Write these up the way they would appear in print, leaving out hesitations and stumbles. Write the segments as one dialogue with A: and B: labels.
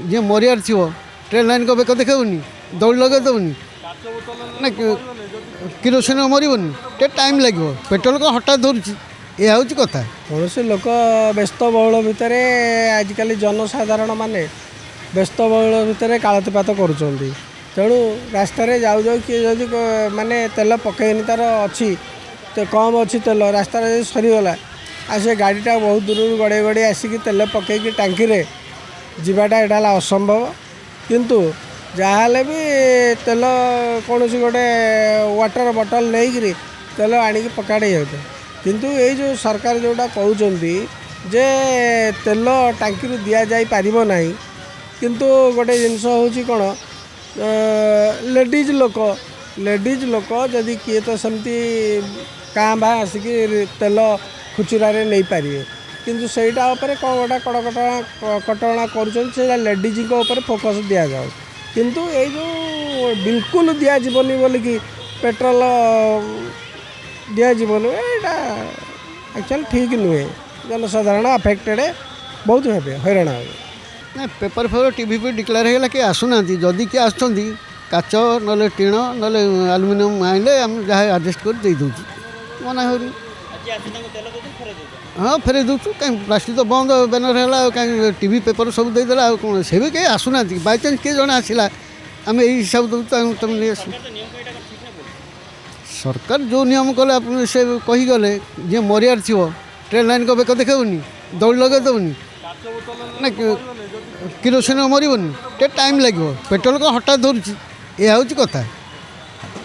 A: जी मरियार थी train line को bake देखेबनी दौड़ लगे देवनी ना किरोसिन मरबनी टे टाइम लगे पेट्रोल को हठात धरुची यह हूँ कथा
B: कौन लोक व्यस्तबहुल भितर आजिकल जनसाधारण माने व्यस्तबहुल भितर कालतिपात करुँच तेणु रास्त जाऊ जाऊ किए जदि माने तेल पकईनि तार अच्छी तो कम अच्छी तेल रास्त सरीगला आ से गाड़ीटा बहुत दूर गड़े गड़े आसिक तेल पकईकि टांकी जावाटा यहाँ असंभव किंतु जहाँ भी तेल कौन गोटे वाटर बटल नहीं तेल आणिक पकाड़े जाते किंतु ये जो सरकार जोटा कहते जे तेल टांकी दि जा पारिबो नहीं किंतु गोटे जिनस हूँ कौन लेडीज लोक जदि किए तो सेमती काँ भा आसिक तेल खुचुरा नहीं पारे किंतु सहीटा कौन गोटा कटकणा कर लेडीज फोकस दि जाओ किंतु ये जो बिल्कुल दिज्वनी बोलिकी पेट्रोल दिज्वन यहाँ एक्चुअली ठीक नुहे जनसाधारण अफेक्टेड बहुत हे हैरान हे
A: ना पेपर फेपर टीवी पे डिक्लेयर होगा कि आसुना जदि किए आस काच ना टीण ना आलुमिनियम आइले आम जहाँ आडजस्ट कर दे दूँ मना हो हाँ फेरे दूसु कहीं प्लास्टिक तो बंद बैनर है कहीं टीवी पेपर सब देदेला कौन से भी कहीं आसुना बाईचान्स किए जन आसला आम यही हिसाब दूँ तुम नहीं आस सरकार जो नियम कले से कहीगले जी मरियार थी ट्रेन लाइन को बेक देखेबनी दौड़ लगे देवनी ना किरोसिन मरबनी टे टाइम लगे पेट्रोल को हठात धरुची यह हूँ कथा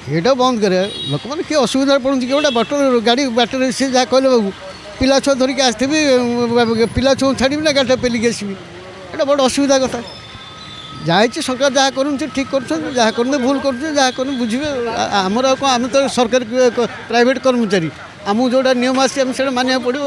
A: यहाँ बंद कर लोक मैंने किए असुविधा पड़ती कि गोटे बटर गाड़ी बाटर सी जहाँ कहले बाबू पिला छुआ धरिक आसबी पिला छुआ छाड़ी ना गाड़ी पेलिक आसबि ये बड़ असुविधा कथा जहाँ सरकार जहाँ कर ठीक कर जहाँ कर भूल कर जहाँ कर बुझे आमर आम तो सरकार प्राइवेट कर्मचारी आमको जोटा नियम आसी मानिया पड़ो।